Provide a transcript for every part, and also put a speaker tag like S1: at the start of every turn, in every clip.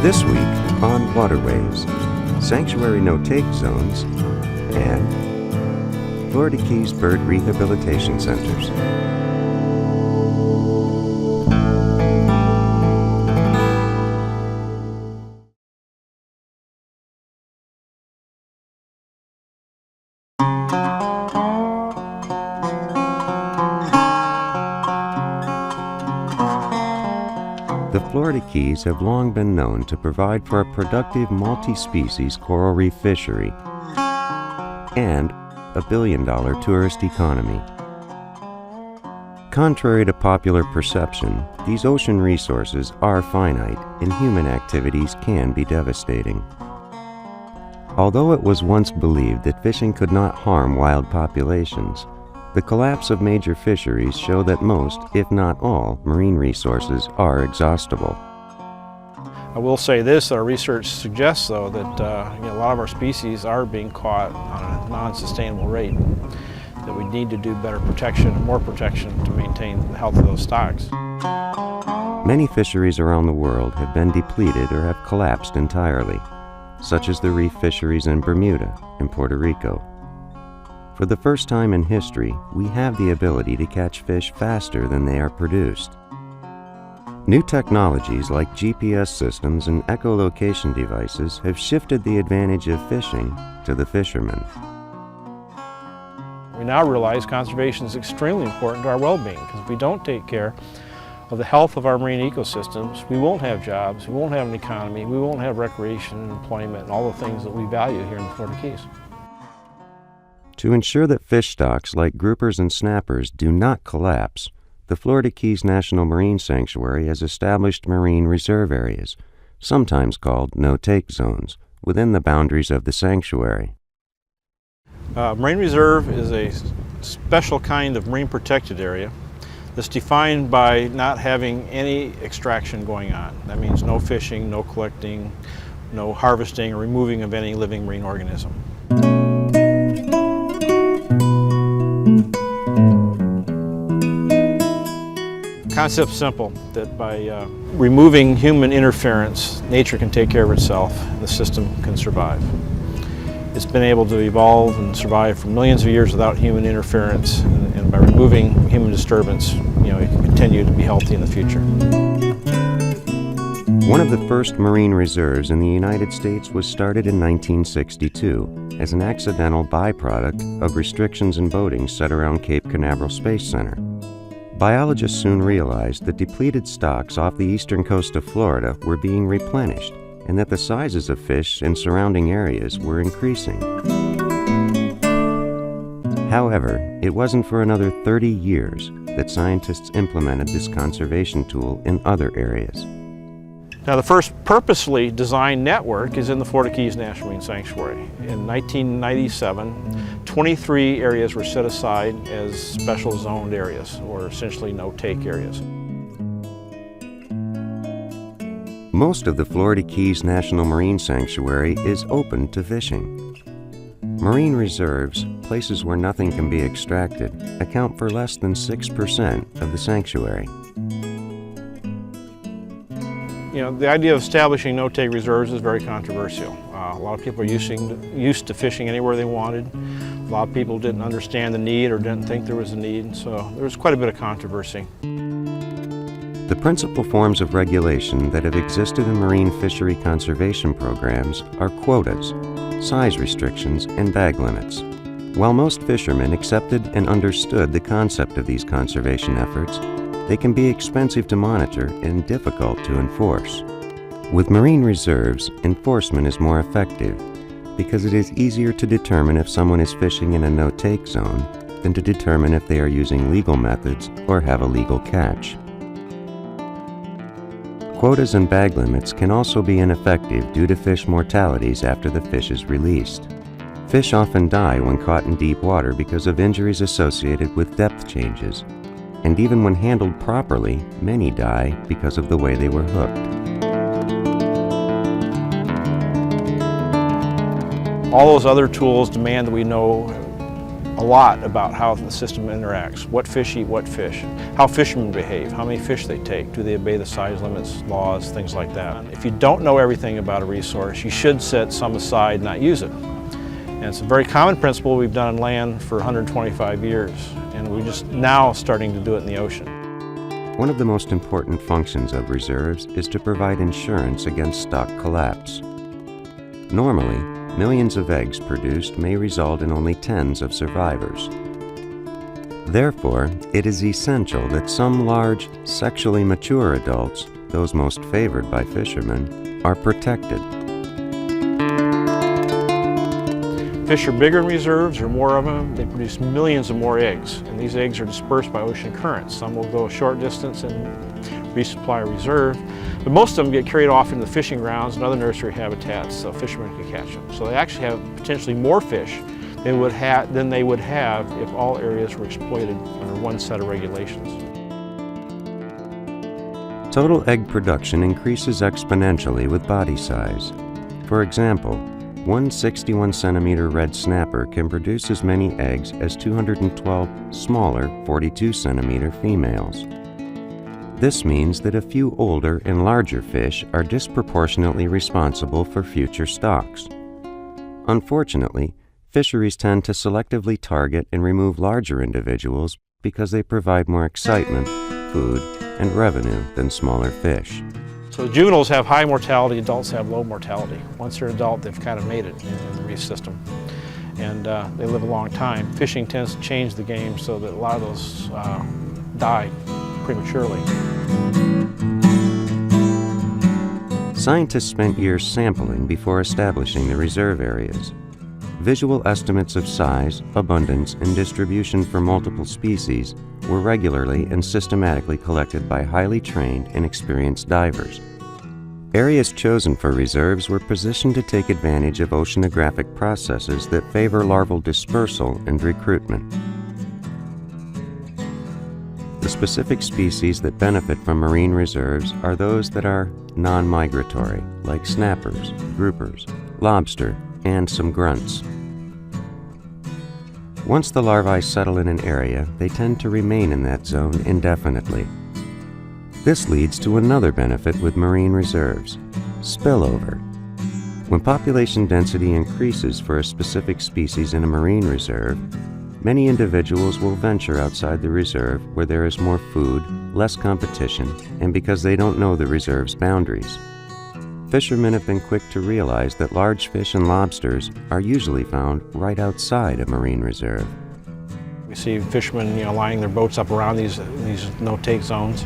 S1: This week on Waterways, Sanctuary No-Take Zones, and Florida Keys Bird Rehabilitation Centers. The Florida Keys have long been known to provide for a productive multi-species coral reef fishery and a billion-dollar tourist economy. Contrary to popular perception, these ocean resources are finite and human activities can be devastating. Although it was once believed that fishing could not harm wild populations, the collapse of major fisheries show that most, if not all, marine resources are exhaustible.
S2: I will say this, our research suggests though that a lot of our species are being caught on a non-sustainable rate, that we need to do better protection and more protection to maintain the health of those stocks.
S1: Many fisheries around the world have been depleted or have collapsed entirely, such as the reef fisheries in Bermuda and Puerto Rico. For the first time in history, we have the ability to catch fish faster than they are produced. New technologies like GPS systems and echolocation devices have shifted the advantage of fishing to the fishermen.
S2: We now realize conservation is extremely important to our well-being, because if we don't take care of the health of our marine ecosystems, we won't have jobs, we won't have an economy, we won't have recreation and employment and all the things that we value here in the Florida Keys.
S1: To ensure that fish stocks like groupers and snappers do not collapse, the Florida Keys National Marine Sanctuary has established marine reserve areas, sometimes called no-take zones, within the boundaries of the sanctuary.
S2: Marine reserve is a special kind of marine protected area that's defined by not having any extraction going on. That means no fishing, no collecting, no harvesting or removing of any living marine organism. Concept's simple, that by removing human interference, nature can take care of itself and the system can survive. It's been able to evolve and survive for millions of years without human interference, and by removing human disturbance, it can continue to be healthy in the future.
S1: One of the first marine reserves in the United States was started in 1962 as an accidental byproduct of restrictions in boating set around Cape Canaveral Space Center. Biologists soon realized that depleted stocks off the eastern coast of Florida were being replenished and that the sizes of fish in surrounding areas were increasing. However, it wasn't for another 30 years that scientists implemented this conservation tool in other areas.
S2: Now, the first purposely designed network is in the Florida Keys National Marine Sanctuary. In 1997, 23 areas were set aside as special zoned areas, or essentially no-take areas.
S1: Most of the Florida Keys National Marine Sanctuary is open to fishing. Marine reserves, places where nothing can be extracted, account for less than 6% of the sanctuary.
S2: The idea of establishing no-take reserves is very controversial. A lot of people are used to fishing anywhere they wanted. A lot of people didn't understand the need or didn't think there was a need, so there was quite a bit of controversy.
S1: The principal forms of regulation that have existed in marine fishery conservation programs are quotas, size restrictions, and bag limits. While most fishermen accepted and understood the concept of these conservation efforts, they can be expensive to monitor and difficult to enforce. With marine reserves, enforcement is more effective because it is easier to determine if someone is fishing in a no-take zone than to determine if they are using legal methods or have a legal catch. Quotas and bag limits can also be ineffective due to fish mortalities after the fish is released. Fish often die when caught in deep water because of injuries associated with depth changes. And even when handled properly, many die because of the way they were hooked.
S2: All those other tools demand that we know a lot about how the system interacts, what fish eat what fish, how fishermen behave, how many fish they take, do they obey the size limits, laws, things like that. If you don't know everything about a resource, you should set some aside and not use it. And it's a very common principle we've done on land for 125 years, and we're just now starting to do it in the ocean.
S1: One of the most important functions of reserves is to provide insurance against stock collapse. Normally, millions of eggs produced may result in only tens of survivors. Therefore, it is essential that some large, sexually mature adults, those most favored by fishermen, are protected.
S2: Fish are bigger in reserves, there are more of them, they produce millions of more eggs, and these eggs are dispersed by ocean currents. Some will go a short distance and resupply a reserve, but most of them get carried off into the fishing grounds and other nursery habitats so fishermen can catch them. So they actually have potentially more fish than they would have if all areas were exploited under one set of regulations.
S1: Total egg production increases exponentially with body size. For example, one 61-centimeter red snapper can produce as many eggs as 212 smaller 42-centimeter females. This means that a few older and larger fish are disproportionately responsible for future stocks. Unfortunately, fisheries tend to selectively target and remove larger individuals because they provide more excitement, food, and revenue than smaller fish.
S2: So juveniles have high mortality, adults have low mortality. Once they're an adult, they've kind of made it in the reef system. And they live a long time. Fishing tends to change the game so that a lot of those die prematurely.
S1: Scientists spent years sampling before establishing the reserve areas. Visual estimates of size, abundance, and distribution for multiple species were regularly and systematically collected by highly trained and experienced divers. Areas chosen for reserves were positioned to take advantage of oceanographic processes that favor larval dispersal and recruitment. The specific species that benefit from marine reserves are those that are non-migratory, like snappers, groupers, lobster, and some grunts. Once the larvae settle in an area, they tend to remain in that zone indefinitely. This leads to another benefit with marine reserves: spillover. When population density increases for a specific species in a marine reserve, many individuals will venture outside the reserve where there is more food, less competition, and because they don't know the reserve's boundaries. Fishermen have been quick to realize that large fish and lobsters are usually found right outside a marine reserve.
S2: We see fishermen, lining their boats up around these no-take zones.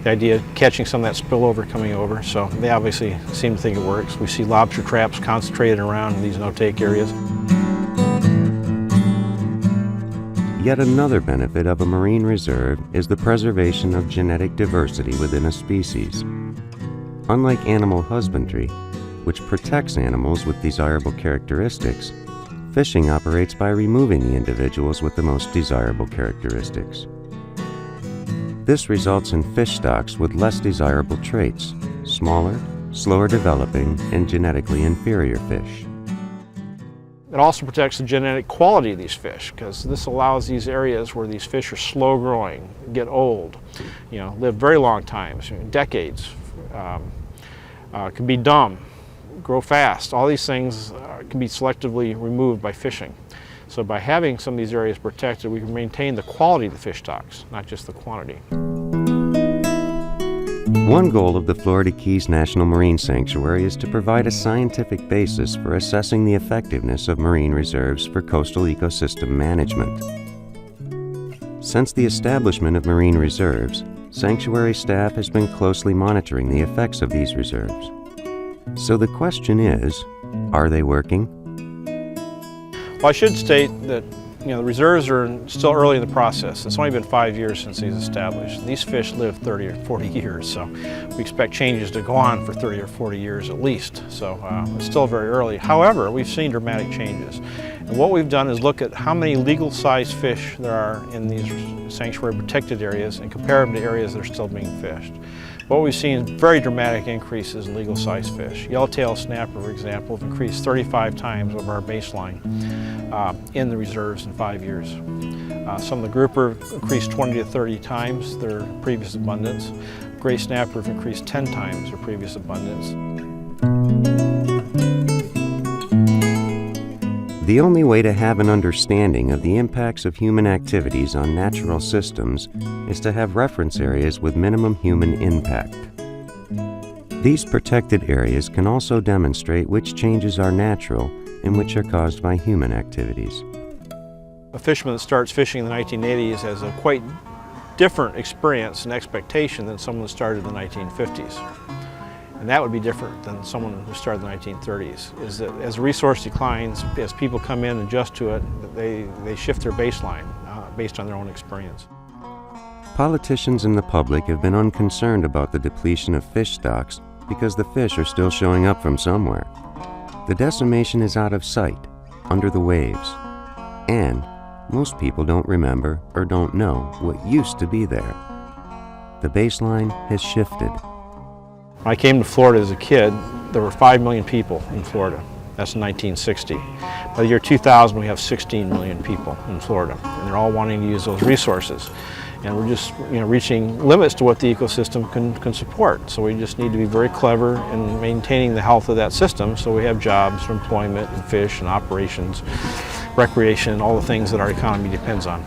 S2: The idea of catching some of that spillover coming over, so they obviously seem to think it works. We see lobster traps concentrated around these no-take areas.
S1: Yet another benefit of a marine reserve is the preservation of genetic diversity within a species. Unlike animal husbandry, which protects animals with desirable characteristics, fishing operates by removing the individuals with the most desirable characteristics. This results in fish stocks with less desirable traits, smaller, slower developing, and genetically inferior fish.
S2: It also protects the genetic quality of these fish, because this allows these areas where these fish are slow growing, get old, live very long times, decades, can be dumb, grow fast. All these things can be selectively removed by fishing. So by having some of these areas protected, we can maintain the quality of the fish stocks, not just the quantity.
S1: One goal of the Florida Keys National Marine Sanctuary is to provide a scientific basis for assessing the effectiveness of marine reserves for coastal ecosystem management. Since the establishment of marine reserves, sanctuary staff has been closely monitoring the effects of these reserves. So the question is, are they working?
S2: Well, I should state that the reserves are still early in the process. It's only been 5 years since these established. These fish live 30 or 40 years, so we expect changes to go on for 30 or 40 years at least. So it's still very early. However, we've seen dramatic changes. And what we've done is look at how many legal-sized fish there are in these sanctuary protected areas and compare them to areas that are still being fished. What we've seen is very dramatic increases in legal-sized fish. Yellowtail snapper, for example, have increased 35 times over our baseline. in the reserves in 5 years. Some of the grouper increased 20 to 30 times their previous abundance. Gray snapper have increased 10 times their previous abundance.
S1: The only way to have an understanding of the impacts of human activities on natural systems is to have reference areas with minimum human impact. These protected areas can also demonstrate which changes are natural and which are caused by human activities.
S2: A fisherman that starts fishing in the 1980s has a quite different experience and expectation than someone that started in the 1950s. And that would be different than someone who started in the 1930s, is that as the resource declines, as people come in and adjust to it, they shift their baseline based on their own experience.
S1: Politicians and the public have been unconcerned about the depletion of fish stocks because the fish are still showing up from somewhere. The decimation is out of sight, under the waves, and most people don't remember or don't know what used to be there. The baseline has shifted.
S2: When I came to Florida as a kid, there were 5 million people in Florida. That's in 1960. By the year 2000, we have 16 million people in Florida, and they're all wanting to use those resources. And we're just reaching limits to what the ecosystem can support. So we just need to be very clever in maintaining the health of that system so we have jobs for employment and fish and operations, recreation, and all the things that our economy depends on.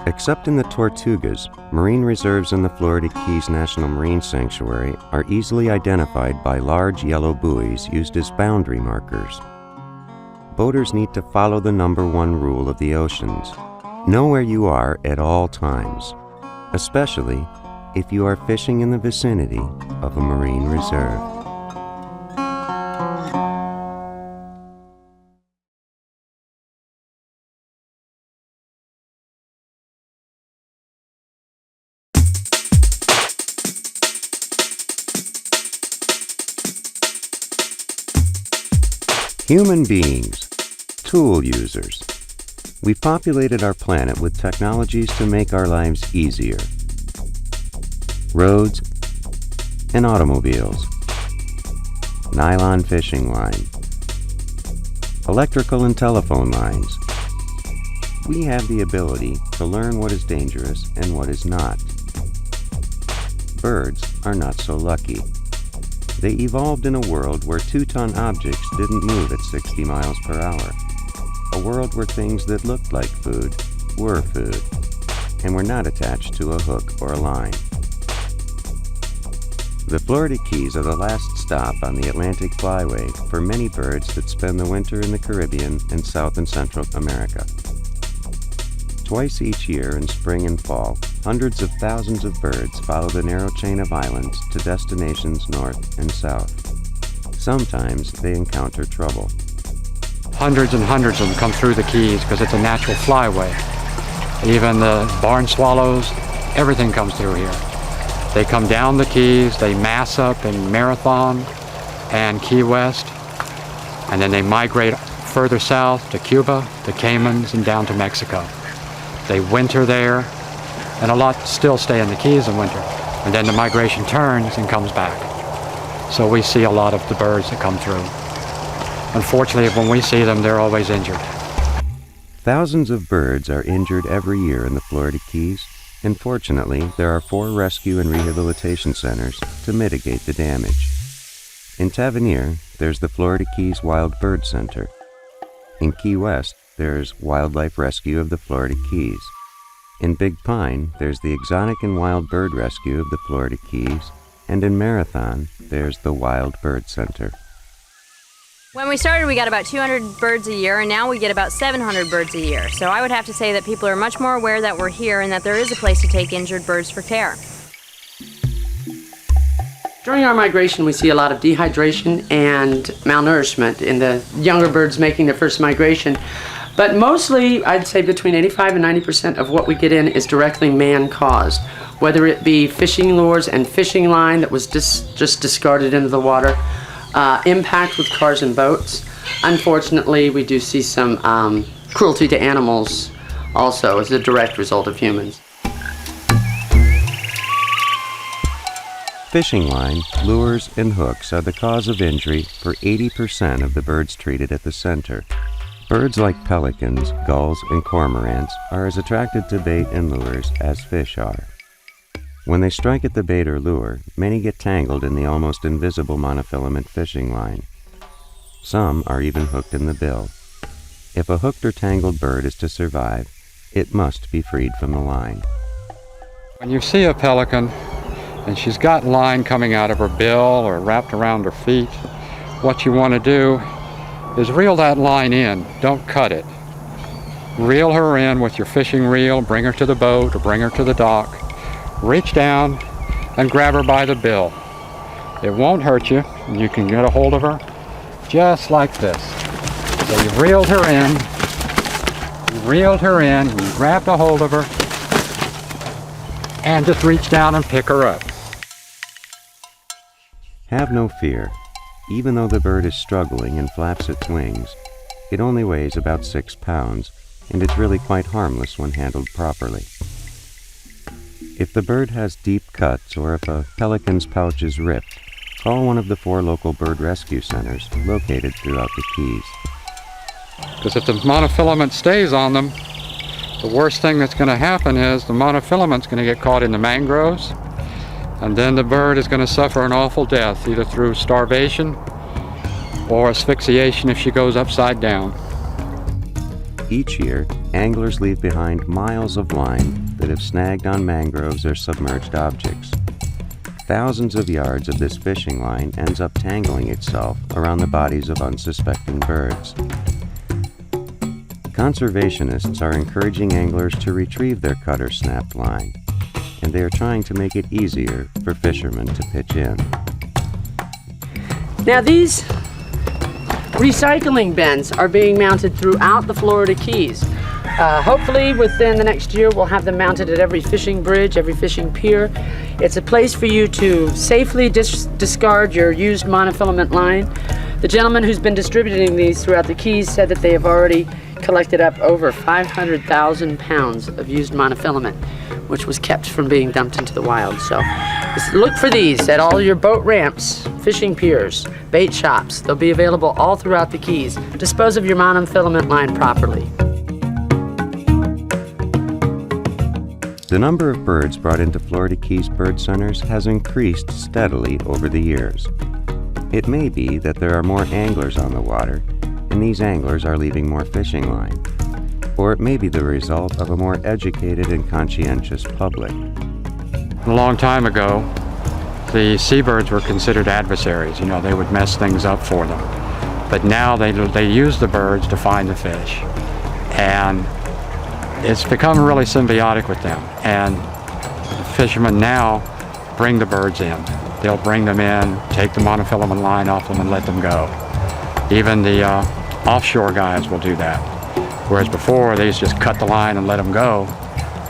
S1: Except in the Tortugas, marine reserves in the Florida Keys National Marine Sanctuary are easily identified by large yellow buoys used as boundary markers. Boaters need to follow the #1 rule of the oceans. Know where you are at all times, especially if you are fishing in the vicinity of a marine reserve. Human beings, tool users. We've populated our planet with technologies to make our lives easier. Roads and automobiles. Nylon fishing line. Electrical and telephone lines. We have the ability to learn what is dangerous and what is not. Birds are not so lucky. They evolved in a world where 2-ton objects didn't move at 60 miles per hour. A world where things that looked like food were food and were not attached to a hook or a line. The Florida Keys are the last stop on the Atlantic Flyway for many birds that spend the winter in the Caribbean and South and Central America. Twice each year in spring and fall, hundreds of thousands of birds follow the narrow chain of islands to destinations north and south. Sometimes they encounter trouble.
S3: Hundreds and hundreds of them come through the Keys because it's a natural flyway. Even the barn swallows, everything comes through here. They come down the Keys, they mass up in Marathon and Key West, and then they migrate further south to Cuba, the Caymans, and down to Mexico. They winter there, and a lot still stay in the Keys in winter. And then the migration turns and comes back. So we see a lot of the birds that come through. Unfortunately, when we see them, they're always injured.
S1: Thousands of birds are injured every year in the Florida Keys, and fortunately, there are 4 rescue and rehabilitation centers to mitigate the damage. In Tavernier, there's the Florida Keys Wild Bird Center. In Key West, there's Wildlife Rescue of the Florida Keys. In Big Pine, there's the Exotic and Wild Bird Rescue of the Florida Keys. And in Marathon, there's the Wild Bird Center.
S4: When we started, we got about 200 birds a year, and now we get about 700 birds a year. So I would have to say that people are much more aware that we're here and that there is a place to take injured birds for care.
S5: During our migration, we see a lot of dehydration and malnourishment in the younger birds making their first migration. But mostly, I'd say between 85 and 90% of what we get in is directly man-caused, whether it be fishing lures and fishing line that was just discarded into the water, impact with cars and boats. Unfortunately, we do see some cruelty to animals also as a direct result of humans.
S1: Fishing line, lures, and hooks are the cause of injury for 80% of the birds treated at the center. Birds like pelicans, gulls, and cormorants are as attracted to bait and lures as fish are. When they strike at the bait or lure, many get tangled in the almost invisible monofilament fishing line. Some are even hooked in the bill. If a hooked or tangled bird is to survive, it must be freed from the line.
S3: When you see a pelican and she's got line coming out of her bill or wrapped around her feet, what you want to do is reel that line in. Don't cut it. Reel her in with your fishing reel, bring her to the boat or bring her to the dock. Reach down and grab her by the bill. It won't hurt you. You can get a hold of her just like this. So you've reeled her in, you grabbed a hold of her, and just reach down and pick her up.
S1: Have no fear. Even though the bird is struggling and flaps its wings, it only weighs about 6 pounds, and it's really quite harmless when handled properly. If the bird has deep cuts or if a pelican's pouch is ripped, call one of the 4 local bird rescue centers located throughout the Keys.
S3: Because if the monofilament stays on them, the worst thing that's going to happen is the monofilament's going to get caught in the mangroves, and then the bird is going to suffer an awful death, either through starvation or asphyxiation if she goes upside down.
S1: Each year, anglers leave behind miles of line that have snagged on mangroves or submerged objects. Thousands of yards of this fishing line ends up tangling itself around the bodies of unsuspecting birds. Conservationists are encouraging anglers to retrieve their cut or snapped line, and they are trying to make it easier for fishermen to pitch in.
S5: Now these recycling bins are being mounted throughout the Florida Keys. Hopefully within the next year we'll have them mounted at every fishing bridge, every fishing pier. It's a place for you to safely discard your used monofilament line. The gentleman who's been distributing these throughout the Keys said that they have already collected up over 500,000 pounds of used monofilament, which was kept from being dumped into the wild. So just look for these at all your boat ramps, fishing piers, bait shops. They'll be available all throughout the Keys. Dispose of your monofilament line properly.
S1: The number of birds brought into Florida Keys bird centers has increased steadily over the years. It may be that there are more anglers on the water, and these anglers are leaving more fishing line. Or it may be the result of a more educated and conscientious public.
S3: A long time ago, the seabirds were considered adversaries. You know, they would mess things up for them. But now they use the birds to find the fish. And it's become really symbiotic with them. And the fishermen now bring the birds in. They'll bring them in, take the monofilament line off them and let them go. Even the offshore guys will do that. Whereas before, they used to just cut the line and let them go,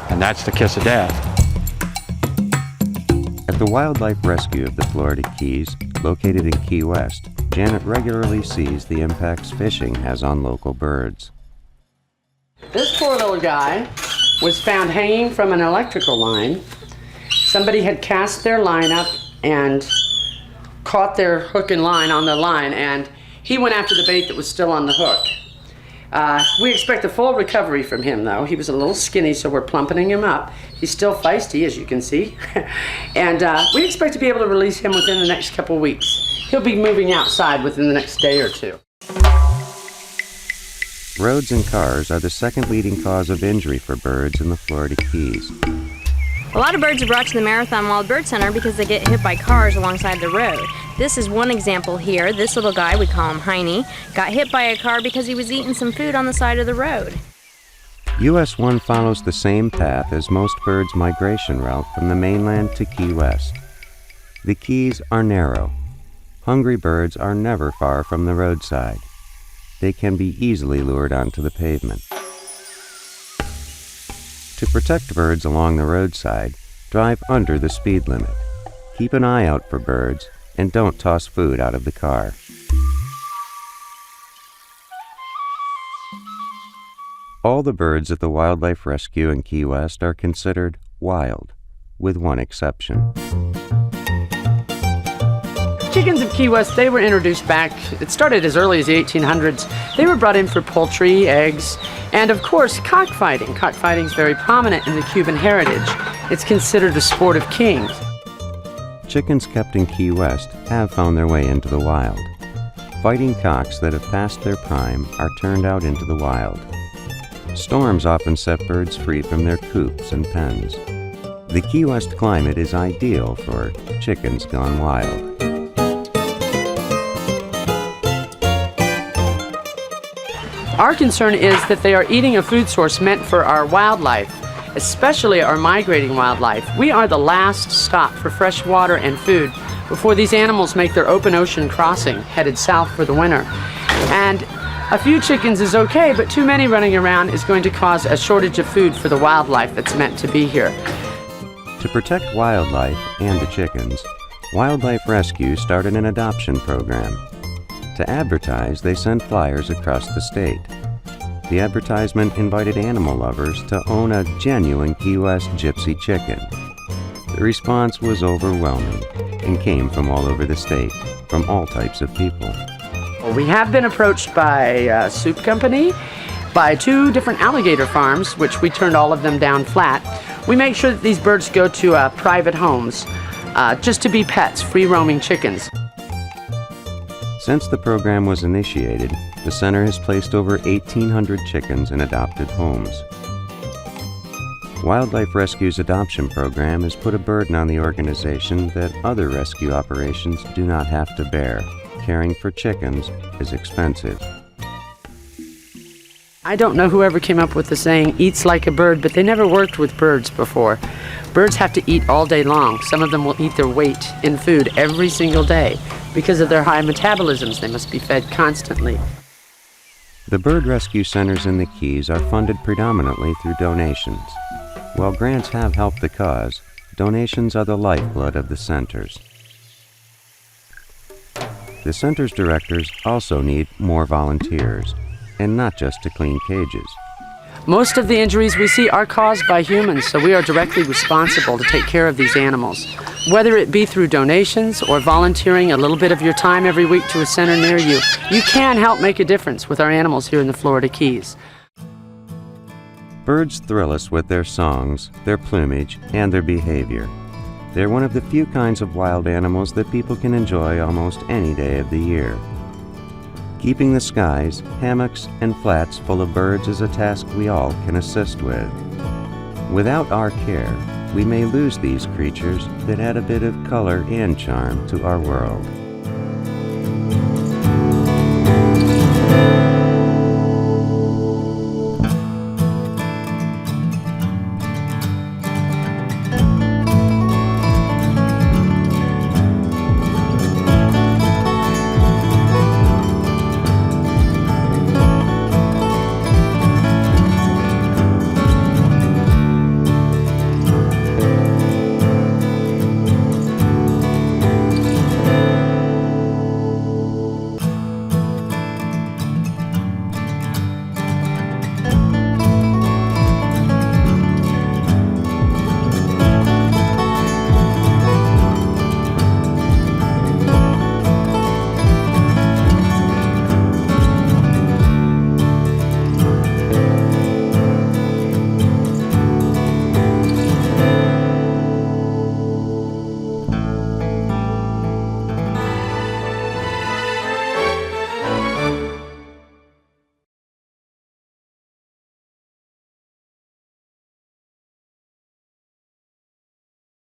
S3: and that's the kiss of death.
S1: At the Wildlife Rescue of the Florida Keys, located in Key West, Janet regularly sees the impacts fishing has on local birds.
S5: This poor little guy was found hanging from an electrical line. Somebody had cast their line up and caught their hook and line on the line, and he went after the bait that was still on the hook. We expect a full recovery from him, though. He was a little skinny, so we're plumping him up. He's still feisty, as you can see. And we expect to be able to release him within the next couple weeks. He'll be moving outside within the next day or two.
S1: Roads and cars are the second leading cause of injury for birds in the Florida Keys.
S4: A lot of birds are brought to the Marathon Wild Bird Center because they get hit by cars alongside the road. This is one example here. This little guy, we call him Heine, got hit by a car because he was eating some food on the side of the road.
S1: US 1 follows the same path as most birds' migration route from the mainland to Key West. The Keys are narrow. Hungry birds are never far from the roadside. They can be easily lured onto the pavement. To protect birds along the roadside, drive under the speed limit. Keep an eye out for birds, and don't toss food out of the car. All the birds at the Wildlife Rescue in Key West are considered wild, with one exception.
S5: chickens of Key West, they were introduced back, it started as early as the 1800s. They were brought in for poultry, eggs, and of course cockfighting. Cockfighting is very prominent in the Cuban heritage. It's considered a sport of kings.
S1: Chickens kept in Key West have found their way into the wild. Fighting cocks that have passed their prime are turned out into the wild. Storms often set birds free from their coops and pens. The Key West climate is ideal for chickens gone wild.
S5: Our concern is that they are eating a food source meant for our wildlife, especially our migrating wildlife. We are the last stop for fresh water and food before these animals make their open ocean crossing, headed south for the winter. And a few chickens is okay, but too many running around is going to cause a shortage of food for the wildlife that's meant to be here.
S1: To protect wildlife and the chickens, Wildlife Rescue started an adoption program. To advertise, they sent flyers across the state. The advertisement invited animal lovers to own a genuine Key West gypsy chicken. The response was overwhelming and came from all over the state, from all types of people.
S5: We have been approached by a soup company, by 2 different alligator farms, which we turned all of them down flat. We make sure that these birds go to private homes, just to be pets, free-roaming chickens.
S1: Since the program was initiated, the center has placed over 1,800 chickens in adopted homes. Wildlife Rescue's adoption program has put a burden on the organization that other rescue operations do not have to bear. Caring for chickens is expensive.
S5: I don't know whoever came up with the saying, eats like a bird, but they never worked with birds before. Birds have to eat all day long. Some of them will eat their weight in food every single day. Because of their high metabolisms, they must be fed constantly.
S1: The bird rescue centers in the Keys are funded predominantly through donations. While grants have helped the cause, donations are the lifeblood of the centers. The center's directors also need more volunteers, and not just to clean cages.
S5: Most of the injuries we see are caused by humans, so we are directly responsible to take care of these animals. Whether it be through donations or volunteering a little bit of your time every week to a center near you, you can help make a difference with our animals here in the Florida Keys.
S1: Birds thrill us with their songs, their plumage, and their behavior. They're one of the few kinds of wild animals that people can enjoy almost any day of the year. Keeping the skies, hammocks, and flats full of birds is a task we all can assist with. Without our care, we may lose these creatures that add a bit of color and charm to our world.